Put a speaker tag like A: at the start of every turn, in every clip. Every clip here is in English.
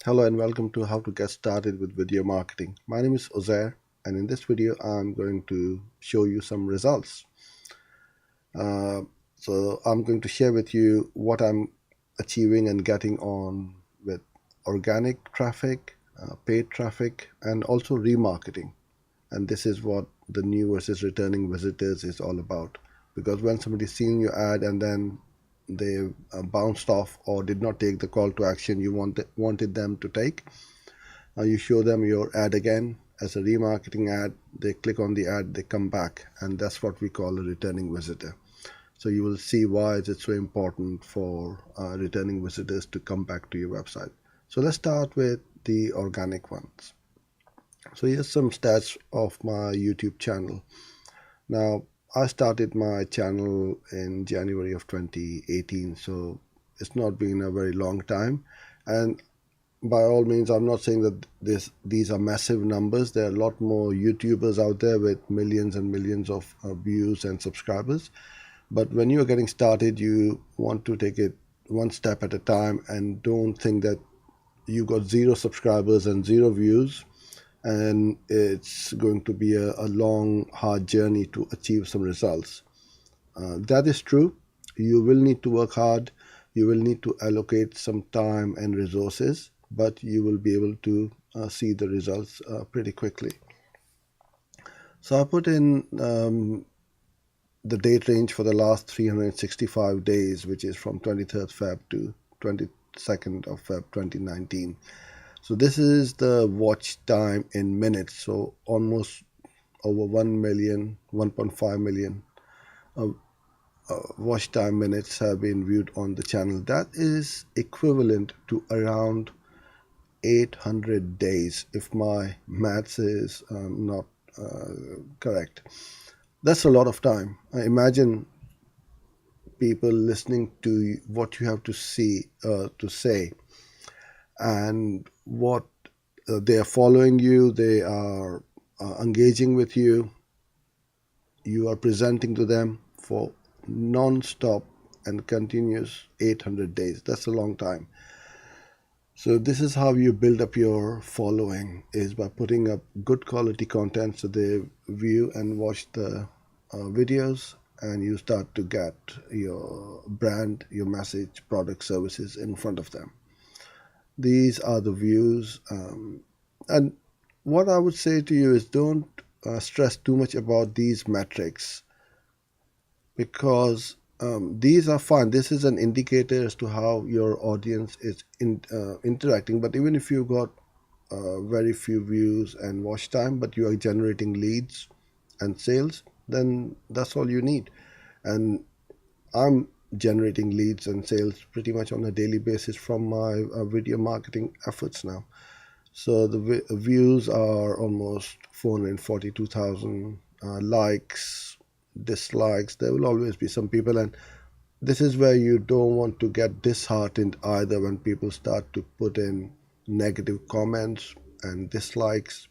A: Hello and welcome to How to Get Started with Video Marketing. My name is Ozair, and in this video I'm going to show you some results. Uh, so I'm going to share with you what I'm achieving and getting on with organic traffic, paid traffic, and also remarketing. And this is what the new versus returning visitors is all about. Because when somebody's seen your ad and then they bounced off or did not take the call to action you wanted them to take, you show them your ad again as a remarketing ad. They click on the ad, they come back, and that's what we call a returning visitor. So you will see why it's so important for returning visitors to come back to your website. So let's start with the organic ones. So here's some stats of my YouTube channel. Now, I started my channel in January of 2018, so it's not been a very long time. And by all means, I'm not saying that these are massive numbers. There are a lot more YouTubers out there with millions and millions of views and subscribers. But when you're getting started, you want to take it one step at a time and don't think that you got zero subscribers and zero views and it's going to be a long, hard journey to achieve some results. That is true. You will need to work hard. You will need to allocate some time and resources, but you will be able to see the results pretty quickly. So I put in the date range for the last 365 days, which is from 23rd Feb to 22nd of Feb 2019. So this is the watch time in minutes. So almost over 1 million, 1.5 million watch time minutes have been viewed on the channel. That is equivalent to around 800 days, if my maths is not correct. That's a lot of time. Imagine people listening to what you have to say, and what they are following you, they are engaging with you, you are presenting to them for non-stop and continuous 800 days. That's a long time. So this is how you build up your following, is by putting up good quality content so they view and watch the videos, and you start to get your brand, your message, product, services in front of them. These are the views. And what I would say to you is don't stress too much about these metrics, because these are fine. This is an indicator as to how your audience is interacting. But even if you got very few views and watch time, but you are generating leads and sales, then that's all you need. And I'm generating leads and sales pretty much on a daily basis from my video marketing efforts now. So the views are almost 442,000. Likes, dislikes, there will always be some people, and this is where you don't want to get disheartened either when people start to put in negative comments and dislikes.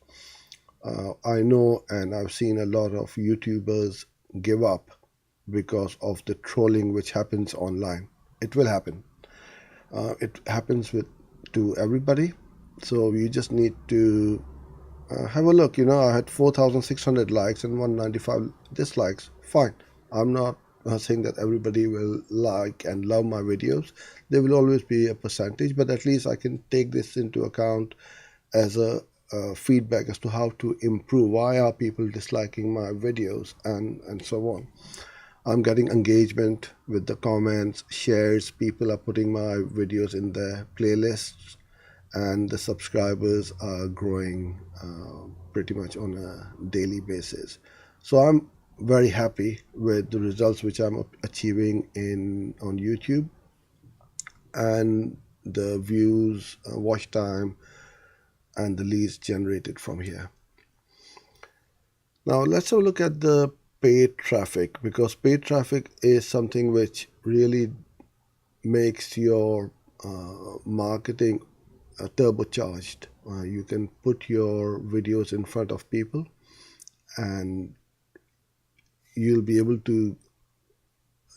A: I know, and I've seen a lot of YouTubers give up because of the trolling which happens online. It will happen. It happens with to everybody. So you just need to have a look. I had 4,600 likes and 195 dislikes. Fine. I'm not saying that everybody will like and love my videos. There will always be a percentage, but at least I can take this into account as a feedback as to how to improve. Why are people disliking my videos, and so on. I'm getting engagement with the comments, shares. People are putting my videos in their playlists, and the subscribers are growing pretty much on a daily basis. So I'm very happy with the results which I'm achieving on YouTube, and the views, watch time, and the leads generated from here. Now let's have a look at the paid traffic, because paid traffic is something which really makes your marketing turbocharged. You can put your videos in front of people and you'll be able to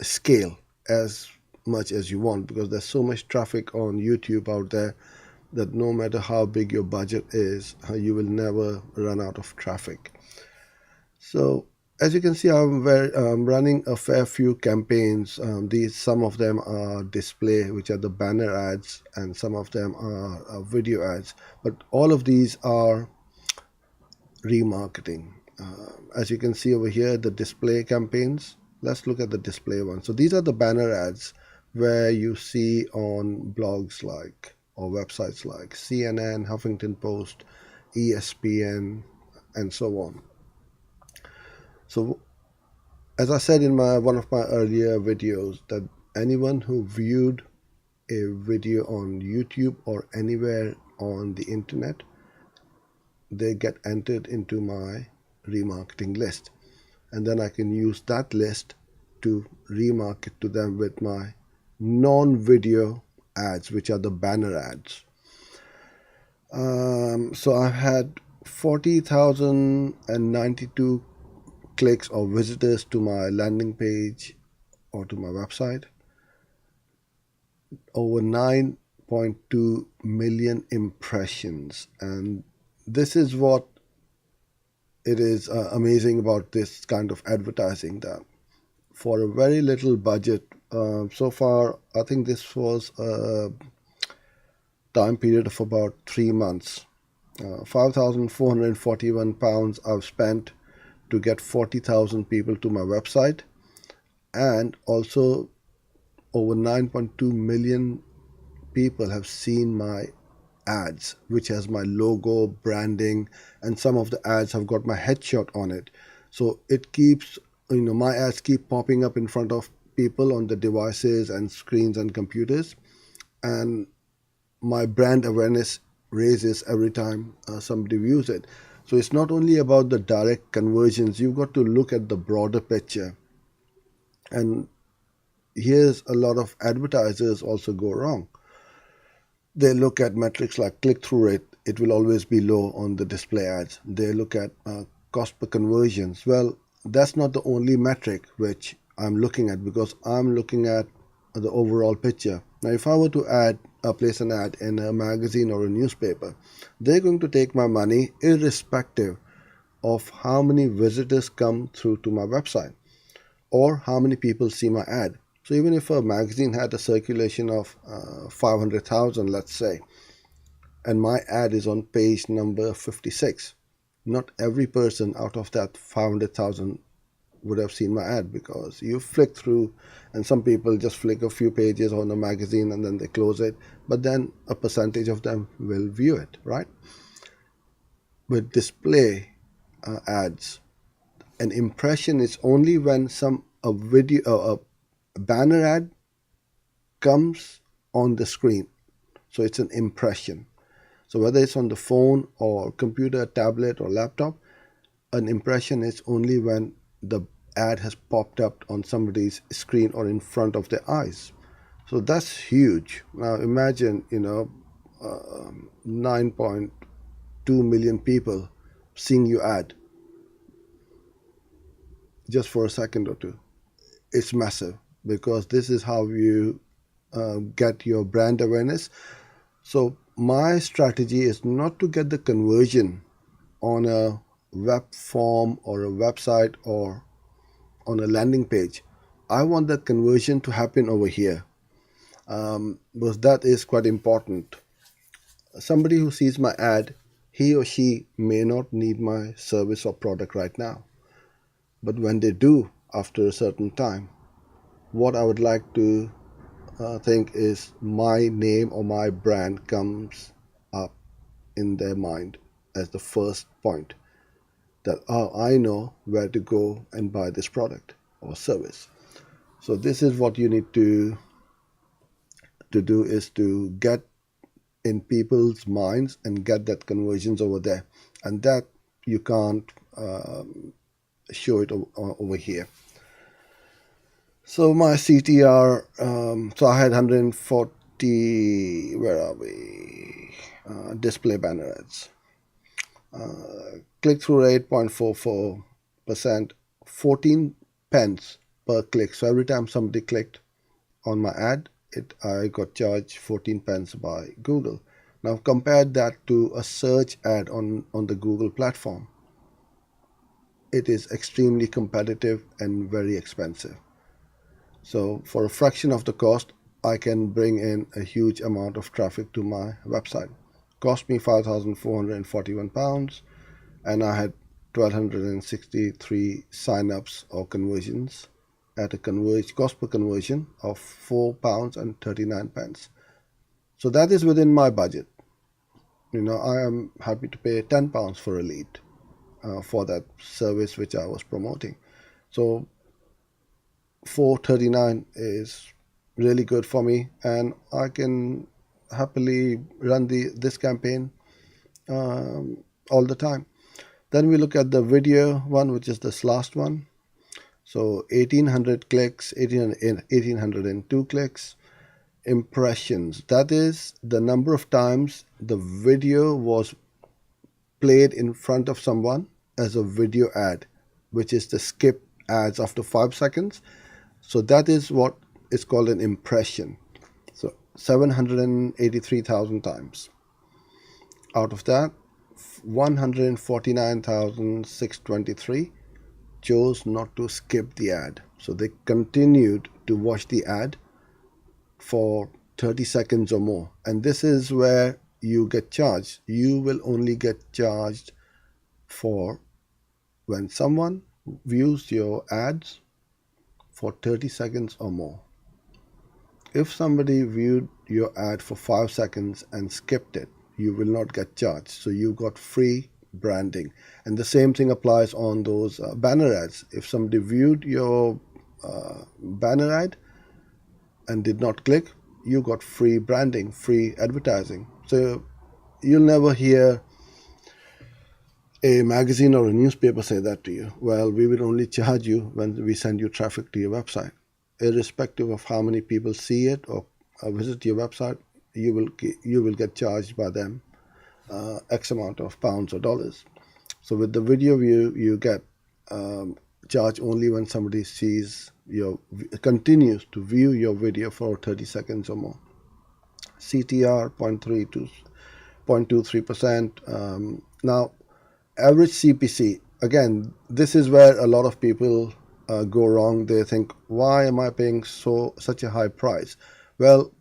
A: scale as much as you want, because there's so much traffic on YouTube out there that no matter how big your budget is, you will never run out of traffic. So as you can see, I'm running a fair few campaigns. Some of them are display, which are the banner ads, and some of them are video ads. But all of these are remarketing. As you can see over here, the display campaigns. Let's look at the display one. So these are the banner ads where you see on blogs like or websites like CNN, Huffington Post, ESPN, and so on. So as I said in one of my earlier videos, that anyone who viewed a video on YouTube or anywhere on the internet, they get entered into my remarketing list, and then I can use that list to remarket to them with my non-video ads, which are the banner ads. So I've had 40,092 clicks or visitors to my landing page or to my website, over 9.2 million impressions. And this is what it is amazing about this kind of advertising, that for a very little budget, so far I think this was a time period of about 3 months, £5,441 I've spent to get 40,000 people to my website, and also over 9.2 million people have seen my ads, which has my logo, branding, and some of the ads have got my headshot on it. So it keeps, my ads keep popping up in front of people on the devices and screens and computers, and my brand awareness raises every time somebody views it. So it's not only about the direct conversions, you've got to look at the broader picture. And here's a lot of advertisers also go wrong. They look at metrics like click-through rate. It will always be low on the display ads. They look at cost per conversions. Well, that's not the only metric which I'm looking at, because I'm looking at the overall picture. Now, if I were to place an ad in a magazine or a newspaper, they're going to take my money irrespective of how many visitors come through to my website or how many people see my ad. So even if a magazine had a circulation of 500,000, let's say, and my ad is on page number 56, not every person out of that 500,000 would have seen my ad, because you flick through and some people just flick a few pages on a magazine and then they close it, but then a percentage of them will view it, right? With display ads, an impression is only when a banner ad comes on the screen. So it's an impression. So whether it's on the phone or computer, tablet or laptop, an impression is only when the ad has popped up on somebody's screen or in front of their eyes. So that's huge. Now imagine, 9.2 million people seeing your ad just for a second or two. It's massive, because this is how you get your brand awareness. So my strategy is not to get the conversion on a web form or a website or on a landing page. I want that conversion to happen over here, because that is quite important. Somebody who sees my ad, he or she may not need my service or product right now, but when they do after a certain time, what I would like to think is my name or my brand comes up in their mind as the first point, that I know where to go and buy this product or service. So this is what you need to do, is to get in people's minds and get that conversions over there, and that you can't show it over here. So my CTR, so I had 140, where are we, display banner ads. Click-through rate 0.44%, 14 pence per click. So every time somebody clicked on my ad, I got charged 14 pence by Google. Now compare that to a search ad on the Google platform. It is extremely competitive and very expensive. So for a fraction of the cost, I can bring in a huge amount of traffic to my website. Cost me £5,441, and I had 1,263 sign-ups or conversions at a cost per conversion of £4.39. So that is within my budget. I am happy to pay £10 for a lead for that service which I was promoting. So 439 is really good for me, and I can happily run this campaign all the time. Then we look at the video one, which is this last one. So 1800 clicks, 1802 clicks. Impressions, that is the number of times the video was played in front of someone as a video ad, which is the skip ads after 5 seconds. So that is what is called an impression. So 783,000 times. Out of that, 149,623 chose not to skip the ad. So they continued to watch the ad for 30 seconds or more. And this is where you get charged. You will only get charged for when someone views your ads for 30 seconds or more. If somebody viewed your ad for 5 seconds and skipped it, you will not get charged. So you got free branding. And the same thing applies on those banner ads. If somebody viewed your banner ad and did not click, you got free branding, free advertising. So you'll never hear a magazine or a newspaper say that to you. Well, we will only charge you when we send you traffic to your website. Irrespective of how many people see it or visit your website, you will get charged by them X amount of pounds or dollars. So with the video view, you get charged only when somebody continues to view your video for 30 seconds or more. CTR 0.23%. Now, average CPC, again, this is where a lot of people go wrong. They think, why am I paying such a high price? Well,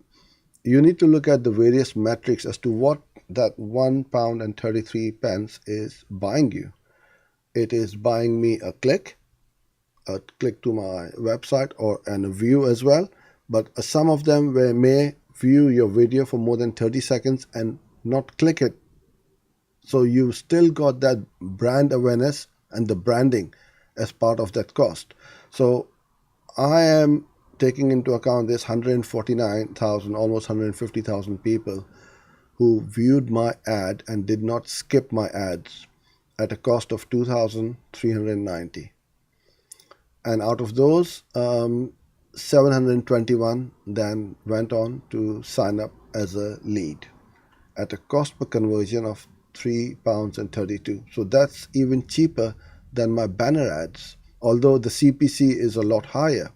A: you need to look at the various metrics as to what that £1.33 is buying you. It is buying me a click to my website and a view as well. But some of them may view your video for more than 30 seconds and not click it. So you still got that brand awareness and the branding as part of that cost. So I am taking into account this 149,000, almost 150,000 people who viewed my ad and did not skip my ads at a cost of 2,390. And out of those, 721 then went on to sign up as a lead at a cost per conversion of £3.32. So that's even cheaper than my banner ads, although the CPC is a lot higher.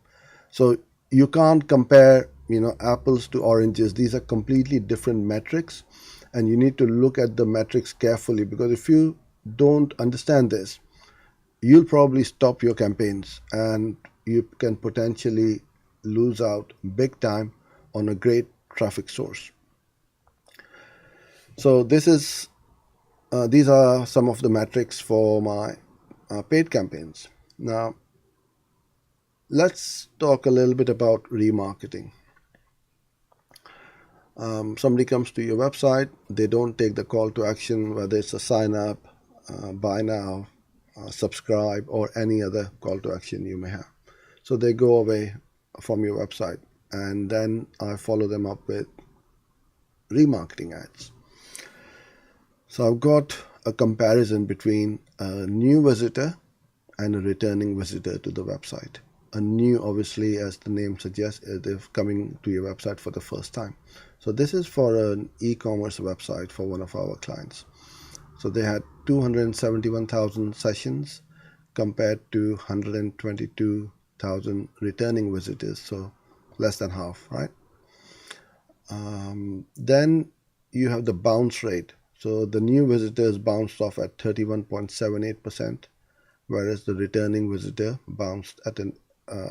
A: So you can't compare, apples to oranges. These are completely different metrics, and you need to look at the metrics carefully, because if you don't understand this, you'll probably stop your campaigns and you can potentially lose out big time on a great traffic source. So these are some of the metrics for my paid campaigns. Now, let's talk a little bit about remarketing. Somebody comes to your website, they don't take the call to action, whether it's a sign up, buy now, subscribe, or any other call to action you may have. So they go away from your website, and then I follow them up with remarketing ads. So I've got a comparison between a new visitor and a returning visitor to the website. A new, obviously, as the name suggests, they're coming to your website for the first time. So this is for an e-commerce website for one of our clients. So they had 271,000 sessions compared to 122,000 returning visitors, so less than half, right? Then you have the bounce rate. So the new visitors bounced off at 31.78%, whereas the returning visitor bounced at an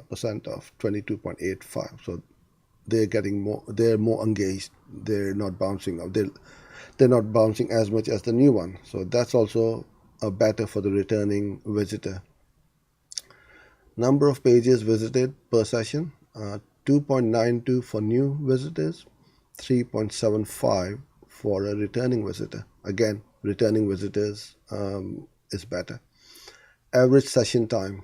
A: percent of 22.85. So they're getting more, they're more engaged. They're not bouncing off. They're not bouncing as much as the new one. So that's also better for the returning visitor. Number of pages visited per session, 2.92 for new visitors, 3.75 for a returning visitor. Again, returning visitors is better. Average session time,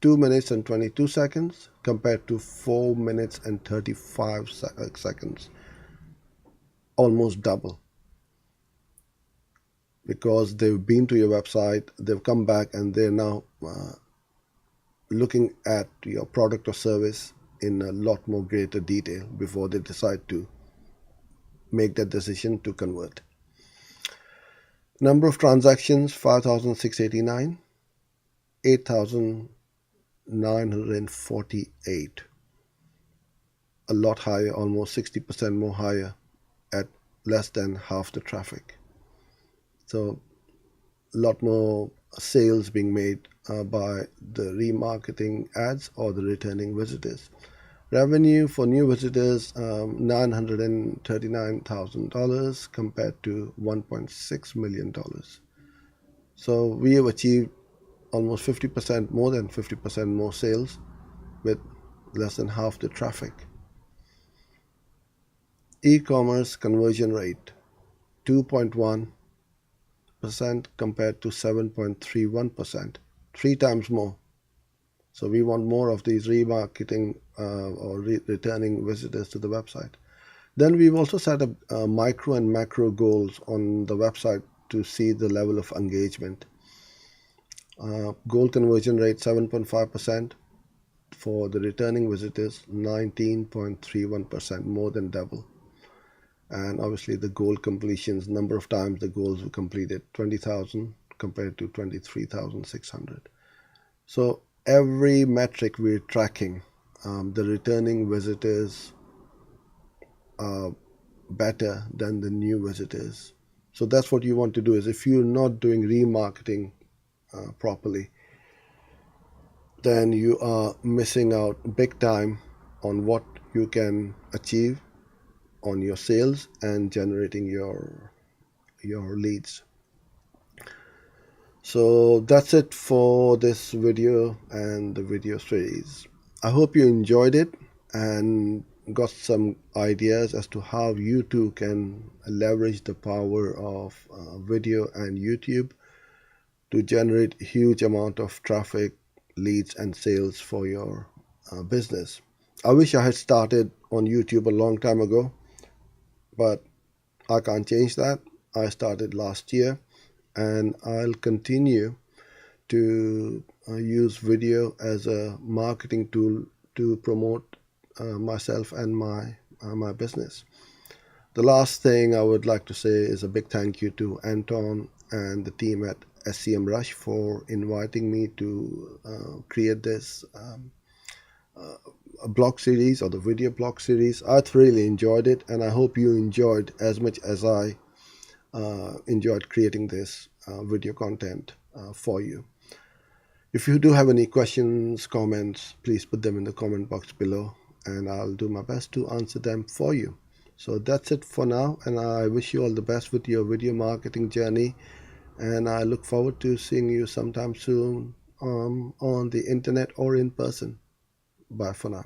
A: 2 minutes and 22 seconds compared to 4 minutes and 35 seconds. Almost double. Because they've been to your website, they've come back, and they're now looking at your product or service in a lot more greater detail before they decide to make that decision to convert. Number of transactions, 5,689, 8,948. A lot higher, almost 60% more higher at less than half the traffic. So a lot more sales being made by the remarketing ads or the returning visitors. Revenue for new visitors, $939,000 compared to $1.6 million. So we have achieved almost 50%, more than 50% more sales with less than half the traffic. E-commerce conversion rate, 2.1% compared to 7.31%, 3 times more. So we want more of these remarketing or returning visitors to the website. Then we've also set up micro and macro goals on the website to see the level of engagement. Goal conversion rate 7.5%. For the returning visitors, 19.31%, more than double. And obviously the goal completions, number of times the goals were completed, 20,000 compared to 23,600. So every metric we're tracking, the returning visitors are better than the new visitors. So that's what you want to do. Is if you're not doing remarketing properly, then you are missing out big time on what you can achieve on your sales and generating your leads. So that's it for this video and the video series. I hope you enjoyed it and got some ideas as to how you too can leverage the power of video and YouTube to generate a huge amount of traffic, leads and sales for your business. I wish I had started on YouTube a long time ago, but I can't change that. I started last year and I'll continue to use video as a marketing tool to promote myself and my business. The last thing I would like to say is a big thank you to Anton and the team at Semrush for inviting me to create this blog series or the video blog series. I really enjoyed it, and I hope you enjoyed as much as I enjoyed creating this video content for you. If you do have any questions, comments, please put them in the comment box below and I'll do my best to answer them for you. So that's it for now, and I wish you all the best with your video marketing journey, and I look forward to seeing you sometime soon on the internet or in person. Bye for now.